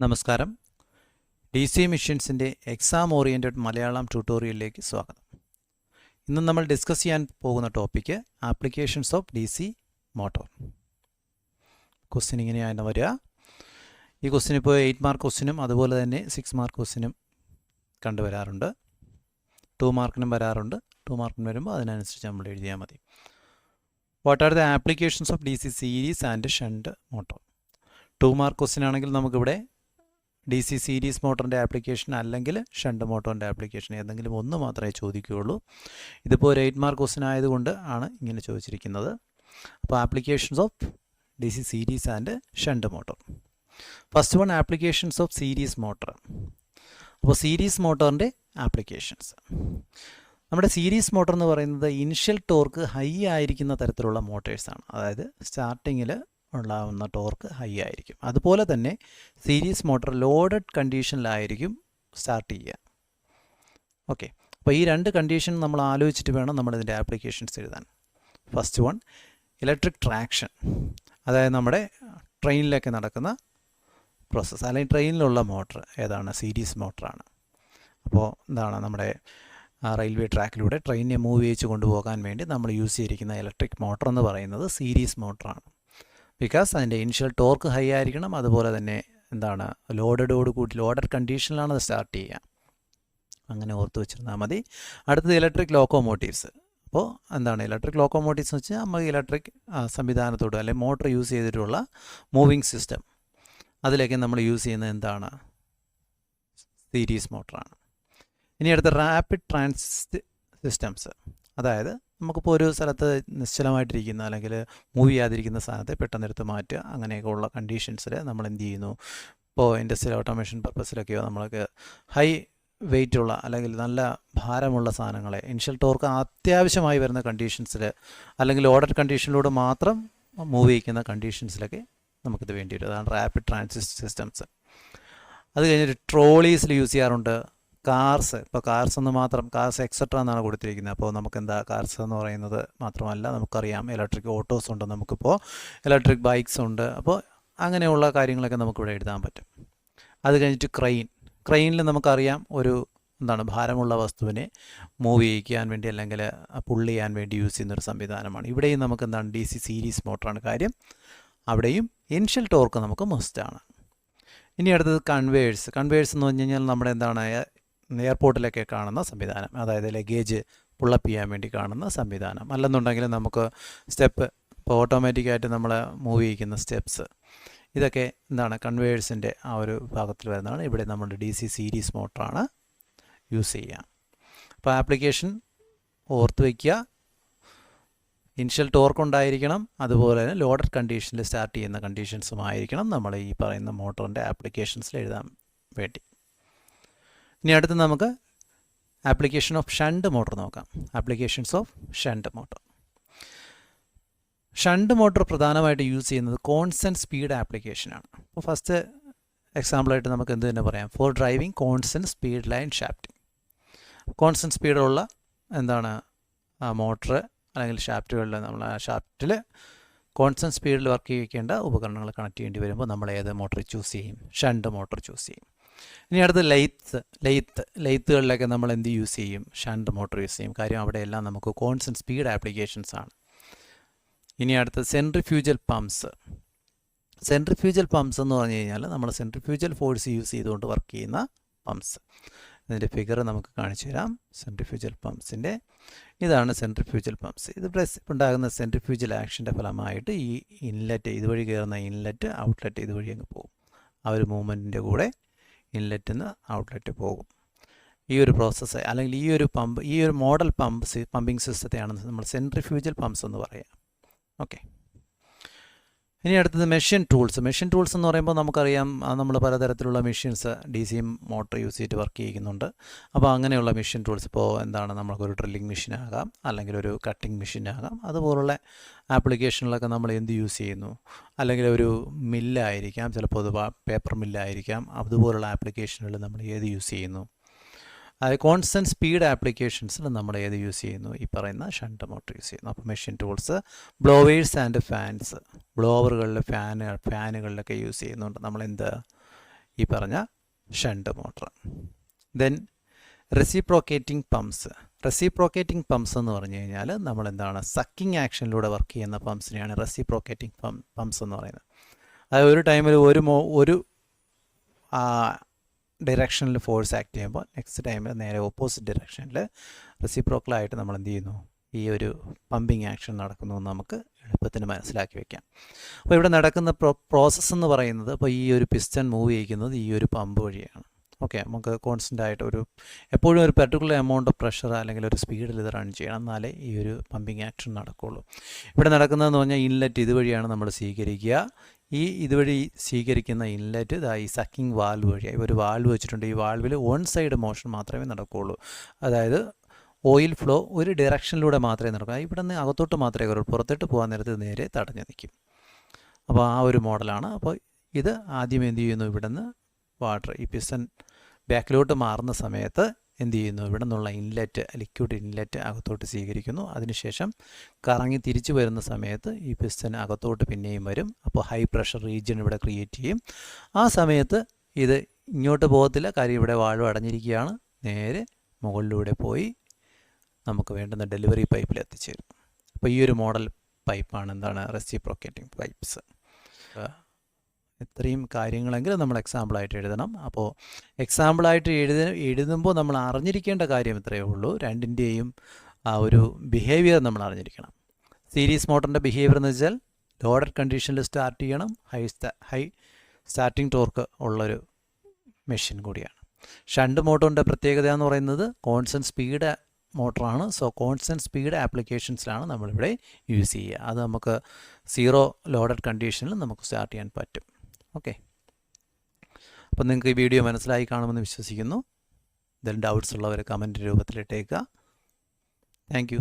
നമസ്കാരം. D C മെഷീൻസിൻ്റെ exam oriented Malayalam ട്യൂട്ടോറിയലിലേക്ക് സ്വാഗതം. ഇന്ന് നമ്മൾ ഡിസ്കസ് ചെയ്യാൻ പോകുന്ന topic applications of D C motor. Question ഇങ്ങനെയാണ് വരിക. ഈ ക്വസ്റ്റ്യൻ ഇപ്പോൾ 8 മാർക്ക് ക്വസ്റ്റ്യനും അതുപോലെ തന്നെ 6 മാർക്ക് ക്വസ്റ്റ്യനും കണ്ടുവരാറുണ്ട്. 2 മാർക്കിനും വരാറുണ്ട്. 2 മാർക്കിന് വരുമ്പോൾ അതിനനുസരിച്ച് നമ്മൾ എഴുതിയാൽ മതി. What are the applications of D C series and shunt motor? 2 mark question ആണെങ്കിൽ നമുക്കിവിടെ ഡി സി സീരീസ് മോട്ടറിൻ്റെ ആപ്ലിക്കേഷൻ അല്ലെങ്കിൽ ഷണ്ട് മോട്ടറിൻ്റെ ആപ്ലിക്കേഷൻ ഏതെങ്കിലും ഒന്ന് മാത്രമേ ചോദിക്കുകയുള്ളൂ. ഇതിപ്പോൾ ഒരു 8 മാർക്ക് ക്വസ്റ്റ്യൻ ആയതുകൊണ്ട് ആണ് ഇങ്ങനെ ചോദിച്ചിരിക്കുന്നത്. അപ്പോൾ applications of D C series and shunt motor. First one applications of series motor. അപ്പോൾ സീരീസ് മോട്ടറിൻ്റെ ആപ്ലിക്കേഷൻസ്. നമ്മുടെ സീരീസ് മോട്ടർ എന്ന് പറയുന്നത് ഇനിഷ്യൽ ടോർക്ക് ഹൈ ആയിരിക്കുന്ന തരത്തിലുള്ള മോട്ടേഴ്സാണ്. അതായത് സ്റ്റാർട്ടിങ്ങിൽ ഉണ്ടാകുന്ന ടോർക്ക് ഹൈ ആയിരിക്കും. അതുപോലെ തന്നെ സീരീസ് മോട്ടർ ലോഡഡ് കണ്ടീഷനിലായിരിക്കും സ്റ്റാർട്ട് ചെയ്യുക. ഓക്കെ, അപ്പോൾ ഈ രണ്ട് കണ്ടീഷൻ നമ്മൾ ആലോചിച്ചിട്ട് വേണം നമ്മളിതിൻ്റെ ആപ്ലിക്കേഷൻസ് എഴുതാൻ. ഫസ്റ്റ് വൺ ഇലക്ട്രിക് ട്രാക്ഷൻ, അതായത് നമ്മുടെ ട്രെയിനിലൊക്കെ നടക്കുന്ന പ്രോസസ്സ് അല്ലെങ്കിൽ ട്രെയിനിലുള്ള മോട്ടർ ഏതാണ്? സീരീസ് മോട്ടറാണ്. അപ്പോൾ എന്താണ് നമ്മുടെ റെയിൽവേ ട്രാക്കിലൂടെ ട്രെയിനിനെ മൂവ് ചെയ്യിച്ച് കൊണ്ടുപോകാൻ വേണ്ടി നമ്മൾ യൂസ് ചെയ്തിരിക്കുന്ന ഇലക്ട്രിക് മോട്ടർ എന്ന് പറയുന്നത് സീരീസ് മോട്ടറാണ്. ബിക്കോസ് അതിൻ്റെ ഇനിഷ്യൽ ടോർക്ക് ഹൈ ആയിരിക്കണം. അതുപോലെ തന്നെ എന്താണ് ലോഡഡ് കണ്ടീഷനിലാണ് അത് സ്റ്റാർട്ട് ചെയ്യുക. അങ്ങനെ ഓർത്ത് വെച്ചിരുന്നാൽ മതി. അടുത്തത് ഇലക്ട്രിക് ലോക്കോമോട്ടീവ്സ്. അപ്പോൾ എന്താണ് ഇലക്ട്രിക് ലോക്കോമോട്ടീവ്സ് എന്ന് വെച്ചാൽ നമ്മൾ ഇലക്ട്രിക് സംവിധാനത്തോട് അല്ലെങ്കിൽ മോട്ടർ യൂസ് ചെയ്തിട്ടുള്ള മൂവിങ് സിസ്റ്റം, അതിലേക്ക് നമ്മൾ യൂസ് ചെയ്യുന്നത് എന്താണ്? സീരീസ് മോട്ടറാണ്. ഇനി അടുത്ത റാപ്പിഡ് ട്രാൻസിറ്റ് സിസ്റ്റംസ്. അതായത് നമുക്കിപ്പോൾ ഒരു സ്ഥലത്ത് നിശ്ചലമായിട്ടിരിക്കുന്ന അല്ലെങ്കിൽ മൂവ് ചെയ്യാതിരിക്കുന്ന സാധനത്തെ പെട്ടെന്ന് എടുത്ത് മാറ്റുക, അങ്ങനെയൊക്കെ ഉള്ള കണ്ടീഷൻസിൽ നമ്മൾ എന്ത് ചെയ്യുന്നു? ഇപ്പോൾ ഇൻഡസ്ട്രിയൽ ഓട്ടോമേഷൻ പർപ്പസിലൊക്കെയോ നമ്മൾക്ക് ഹൈ വെയിറ്റുള്ള അല്ലെങ്കിൽ നല്ല ഭാരമുള്ള സാധനങ്ങളെ ഇനിഷ്യൽ ടോർക്ക് അത്യാവശ്യമായി വരുന്ന കണ്ടീഷൻസിൽ അല്ലെങ്കിൽ ഓർഡർ കണ്ടീഷനിലൂടെ മാത്രം മൂവ് ചെയ്യിക്കുന്ന കണ്ടീഷൻസിലൊക്കെ നമുക്കിത് വേണ്ടി വരും. അതാണ് റാപ്പിഡ് ട്രാൻസിറ്റ് സിസ്റ്റംസ്. അത് കഴിഞ്ഞിട്ട് ട്രോളീസിൽ യൂസ് ചെയ്യാറുണ്ട്. കാർസ്, ഇപ്പോൾ കാർസ് എന്ന് മാത്രം കാർസ് എക്സെട്ര എന്നാണ് കൊടുത്തിരിക്കുന്നത്. അപ്പോൾ നമുക്കെന്താ കാർസ് എന്ന് പറയുന്നത് മാത്രമല്ല, നമുക്കറിയാം ഇലക്ട്രിക് ഓട്ടോസ് ഉണ്ട്, നമുക്കിപ്പോൾ ഇലക്ട്രിക് ബൈക്സ് ഉണ്ട്. അപ്പോൾ അങ്ങനെയുള്ള കാര്യങ്ങളൊക്കെ നമുക്കിവിടെ എഴുതാൻ പറ്റും. അത് കഴിഞ്ഞിട്ട് ക്രെയിനിൽ നമുക്കറിയാം ഒരു എന്താണ് ഭാരമുള്ള വസ്തുവിനെ മൂവ് ചെയ്യിക്കാൻ വേണ്ടി അല്ലെങ്കിൽ പുള്ള് ചെയ്യാൻ വേണ്ടി യൂസ് ചെയ്യുന്നൊരു സംവിധാനമാണ്. ഇവിടെയും നമുക്ക് എന്താണ് ഡി സി സീരീസ് മോട്ടറാണ് കാര്യം. അവിടെയും ഇനിഷ്യൽ ടോർക്ക് നമുക്ക് മസ്റ്റാണ്. ഇനി അടുത്തത് കൺവേഴ്സ് എന്ന് പറഞ്ഞു കഴിഞ്ഞാൽ നമ്മുടെ എന്താണ് എയർപോർട്ടിലൊക്കെ കാണുന്ന സംവിധാനം, അതായത് ലഗേജ് പുള്ളപ്പ് ചെയ്യാൻ വേണ്ടി കാണുന്ന സംവിധാനം. അല്ലെന്നുണ്ടെങ്കിൽ നമുക്ക് സ്റ്റെപ്പ്, ഇപ്പോൾ ഓട്ടോമാറ്റിക്കായിട്ട് നമ്മൾ മൂവ് ചെയ്യിക്കുന്ന സ്റ്റെപ്സ്, ഇതൊക്കെ എന്താണ് കൺവേഴ്സിൻ്റെ ആ ഒരു ഭാഗത്തിൽ വരുന്നതാണ്. ഇവിടെ നമ്മുടെ ഡി സി സീരീസ് മോട്ടറാണ് യൂസ് ചെയ്യുക. അപ്പോൾ ആപ്ലിക്കേഷൻ ഓർത്ത് വയ്ക്കുക. ഇനിഷ്യൽ ടോർക്ക് ഉണ്ടായിരിക്കണം, അതുപോലെ തന്നെ ലോഡഡ് കണ്ടീഷനിൽ സ്റ്റാർട്ട് ചെയ്യുന്ന കണ്ടീഷൻസുമായിരിക്കണം നമ്മൾ ഈ പറയുന്ന മോട്ടറിൻ്റെ ആപ്ലിക്കേഷൻസിൽ എഴുതാൻ വേണ്ടി. ഇനി അടുത്ത് നമുക്ക് ആപ്ലിക്കേഷൻ ഓഫ് ഷണ്ട് മോട്ടർ നോക്കാം. Applications of shunt motor. Shunt motor പ്രധാനമായിട്ട് യൂസ് ചെയ്യുന്നത് കോൺസ്റ്റൻറ്റ് സ്പീഡ് ആപ്ലിക്കേഷനാണ്. അപ്പോൾ ഫസ്റ്റ് എക്സാമ്പിളായിട്ട് നമുക്ക് എന്ത് തന്നെ പറയാം? For driving constant speed line shafting. Constant സ്പീഡുള്ള എന്താണ് മോട്ടർ അല്ലെങ്കിൽ ഷാഫ്റ്റുകളിൽ നമ്മൾ ആ ഷാഫ്റ്റിൽ കോൺസ്റ്റൻറ്റ് സ്പീഡിൽ വർക്ക് ചെയ്യിക്കേണ്ട ഉപകരണങ്ങൾ കണക്ട് ചെയ്യേണ്ടി വരുമ്പോൾ നമ്മൾ ഏത് മോട്ടർ ചൂസ് ചെയ്യും? ഷണ്ട് മോട്ടർ ചൂസ് ചെയ്യും. ഇനി അടുത്ത് ലെയ്ത്തുകളിലൊക്കെ നമ്മൾ എന്ത് യൂസ് ചെയ്യും? ഷണ്ട് മോട്ടർ യൂസ് ചെയ്യും. കാര്യം അവിടെയെല്ലാം നമുക്ക് കോൺസ്റ്റൻറ്റ് സ്പീഡ് ആപ്ലിക്കേഷൻസ് ആണ്. ഇനി അടുത്ത് സെൻട്രിഫ്യൂജൽ പമ്പ്സ് എന്ന് പറഞ്ഞു കഴിഞ്ഞാൽ നമ്മൾ സെൻട്രിഫ്യൂജൽ ഫോഴ്സ് യൂസ് ചെയ്തുകൊണ്ട് വർക്ക് ചെയ്യുന്ന പമ്പ്സ്. ഇതിൻ്റെ ഫിഗർ നമുക്ക് കാണിച്ചു തരാം. സെൻട്രിഫ്യൂജൽ പമ്പ്സിൻ്റെ ഇതാണ് സെൻട്രിഫ്യൂജൽ പമ്പ്സ്. ഇത് ഉണ്ടാകുന്ന സെൻട്രിഫ്യൂജൽ ആക്ഷൻ്റെ ഫലമായിട്ട് ഈ ഇൻലെറ്റ്, ഇതുവഴി കയറുന്ന ഇൻലെറ്റ് ഔട്ട്ലെറ്റ് ഇതുവഴി അങ്ങ് പോകും. ആ ഒരു മൂവ്മെൻറ്റിൻ്റെ കൂടെ ഇൻലെറ്റിൽ നിന്ന് ഔട്ട്ലെറ്റ് പോകും. ഈ ഒരു പ്രോസസ്സ് അല്ലെങ്കിൽ ഈ ഒരു മോഡൽ പമ്പിംഗ് സിസ്റ്റത്തെയാണ് നമ്മൾ സെൻട്രിഫ്യൂജൽ പമ്പ്സ് എന്ന് പറയുക. ഓക്കെ, ഇനി അടുത്തത് മെഷീൻ ടൂൾസ് എന്ന് പറയുമ്പോൾ നമുക്കറിയാം നമ്മൾ പലതരത്തിലുള്ള machines D C motor use ചെയ്തിട്ട് വർക്ക് ചെയ്യുന്നുണ്ട്. അപ്പോൾ അങ്ങനെയുള്ള മെഷീൻ ടൂൾസ് ഇപ്പോൾ എന്താണ് നമുക്കൊരു ഡ്രില്ലിംഗ് മെഷീനാകാം, അല്ലെങ്കിൽ ഒരു കട്ടിംഗ് മെഷീനാകാം. അതുപോലുള്ള ആപ്ലിക്കേഷനിലൊക്കെ നമ്മൾ എന്ത് യൂസ് ചെയ്യുന്നു? അല്ലെങ്കിൽ ഒരു മില്ലായിരിക്കാം, ചിലപ്പോൾ അത് പേപ്പർ മില്ലായിരിക്കാം. അതുപോലുള്ള ആപ്ലിക്കേഷനുകളിൽ നമ്മൾ ഏത് യൂസ് ചെയ്യുന്നു? കോൺസ്റ്റൻറ്റ് സ്പീഡ് ആപ്ലിക്കേഷൻസിൽ നമ്മൾ ഏത് യൂസ് ചെയ്യുന്നു? ഈ പറയുന്ന ഷണ്ട് മോട്ടർ യൂസ് ചെയ്യുന്നു. അപ്പോൾ machine tools, blowers and fans, ബ്ലോവറുകളിൽ ഫാനുകളിലൊക്കെ യൂസ് ചെയ്യുന്നുണ്ട്. നമ്മളെന്ത് ഈ പറഞ്ഞ shunt motor. Then reciprocating pumps. Reciprocating pumps എന്ന് പറഞ്ഞു കഴിഞ്ഞാൽ നമ്മൾ എന്താണ്, സക്കിങ് ആക്ഷനിലൂടെ വർക്ക് ചെയ്യുന്ന പമ്പ്സിനെയാണ് റെസിപ്രോക്കേറ്റിംഗ് പമ്പ്സ് എന്ന് പറയുന്നത്. അതായത് ഒരു ടൈമിൽ ഒരു ഡയറക്ഷനിൽ ഫോഴ്സ് ആക്ട് ചെയ്യുമ്പോൾ നെക്സ്റ്റ് ടൈമിൽ നേരെ ഓപ്പോസിറ്റ് ഡയറക്ഷനിൽ റെസിപ്രോക്കലായിട്ട് നമ്മൾ എന്ത് ചെയ്യുന്നു, ഈ ഒരു പമ്പിങ് ആക്ഷൻ നടക്കുന്നു എന്ന് നമുക്ക് എളുപ്പത്തിന് മനസ്സിലാക്കി വെക്കാം. അപ്പോൾ ഇവിടെ നടക്കുന്ന പ്രോസസ്സ് എന്ന് പറയുന്നത്, അപ്പോൾ ഈ ഒരു പിസ്റ്റൺ മൂവ് ചെയ്യിക്കുന്നത് ഈ ഒരു പമ്പ് വഴിയാണ്. ഓക്കെ, നമുക്ക് കോൺസ്റ്റൻ്റ് ആയിട്ട് എപ്പോഴും ഒരു പെർട്ടിക്കുലർ എമൗണ്ട് ഓഫ് പ്രഷർ അല്ലെങ്കിൽ ഒരു സ്പീഡിൽ ഇത് റൺ ചെയ്യണം, എന്നാലേ ഈ ഒരു പമ്പിങ് ആക്ഷൻ നടക്കുകയുള്ളൂ. ഇവിടെ നടക്കുന്നതെന്ന് പറഞ്ഞാൽ ഇൻലെറ്റ് ഇതുവഴിയാണ് നമ്മൾ സ്വീകരിക്കുക. ഇതുവഴി സ്വീകരിക്കുന്ന ഇൻലെറ്റ് ഈ സക്കിങ് വാൽവ് വഴിയായി ഒരു വാൽവ് വെച്ചിട്ടുണ്ട്. ഈ വാൽവിൽ വൺ സൈഡ് മോഷൻ മാത്രമേ നടക്കുകയുള്ളൂ. അതായത് ഓയിൽ ഫ്ലോ ഒരു ഡയറക്ഷനിലൂടെ മാത്രമേ നടക്കൂ. ഇവിടെ നിന്ന് അകത്തോട്ട് മാത്രമേ കയറൂ, പുറത്തോട്ട് പോകാൻ നേരത്ത് നേരെ തടഞ്ഞു നിൽക്കും. അപ്പോൾ ആ ഒരു മോഡലാണ്. അപ്പോൾ ഇത് ആദ്യം എന്ത് ചെയ്യുന്നു, ഇവിടെ നിന്ന് വാട്ടർ ഈ പിസ്റ്റൺ ബാക്കിലോട്ട് മാറുന്ന സമയത്ത് എന്ത് ചെയ്യുന്നു, ഇവിടെ നിന്നുള്ള ഇൻലെറ്റ് ലിക്വിഡ് ഇൻലെറ്റ് അകത്തോട്ട് സ്വീകരിക്കുന്നു. അതിനുശേഷം കറങ്ങി തിരിച്ചു വരുന്ന സമയത്ത് ഈ പിസ്റ്റൺ അകത്തോട്ട് പിന്നെയും വരും. അപ്പോൾ ഹൈ പ്രഷർ റീജിയൻ ഇവിടെ ക്രിയേറ്റ് ചെയ്യും. ആ സമയത്ത് ഇത് ഇങ്ങോട്ട് പോകത്തില്ല, കാര്യം ഇവിടെ വാൽവ് അടഞ്ഞിരിക്കുകയാണ്. നേരെ മുകളിലൂടെ പോയി നമുക്ക് വേണ്ടുന്ന ഡെലിവറി പൈപ്പിൽ എത്തിച്ചേരും. അപ്പോൾ ഈ ഒരു മോഡൽ പൈപ്പാണ് എന്താണ്, റെസിപ്രോക്കേറ്റിംഗ് പൈപ്പ്സ്. ഇത്രയും കാര്യങ്ങളെങ്കിലും നമ്മൾ എക്സാമ്പിളായിട്ട് എഴുതണം. അപ്പോൾ എക്സാമ്പിളായിട്ട് എഴുതുമ്പോൾ നമ്മൾ അറിഞ്ഞിരിക്കേണ്ട കാര്യം ഇത്രയേ ഉള്ളൂ, രണ്ടിൻ്റെയും ആ ഒരു ബിഹേവിയർ നമ്മൾ അറിഞ്ഞിരിക്കണം. സീരീസ് മോട്ടറിൻ്റെ ബിഹേവിയർ എന്ന് വെച്ചാൽ ലോഡഡ് കണ്ടീഷനിൽ സ്റ്റാർട്ട് ചെയ്യണം, ഹൈ സ്റ്റാർട്ടിംഗ് ടോർക്ക് ഉള്ളൊരു മെഷീൻ കൂടിയാണ്. ഷണ്ട് മോട്ടറിൻ്റെ പ്രത്യേകത എന്ന് പറയുന്നത് കോൺസ്റ്റൻറ്റ് സ്പീഡ് മോട്ടറാണ്. സോ കോൺസ്റ്റൻറ്റ് സ്പീഡ് ആപ്ലിക്കേഷൻസിലാണ് നമ്മളിവിടെ യൂസ് ചെയ്യുക. അത് നമുക്ക് സീറോ ലോഡഡ് കണ്ടീഷനിൽ നമുക്ക് സ്റ്റാർട്ട് ചെയ്യാൻ പറ്റും. ഓക്കെ, അപ്പം നിങ്ങൾക്ക് ഈ വീഡിയോ മനസ്സിലായി കാണുമെന്ന് വിശ്വസിക്കുന്നു. എന്തെങ്കിലും ഡൗട്ട്സ് ഉള്ളവർ കമൻറ്റ് രൂപത്തിലിട്ടേക്കുക. Thank you.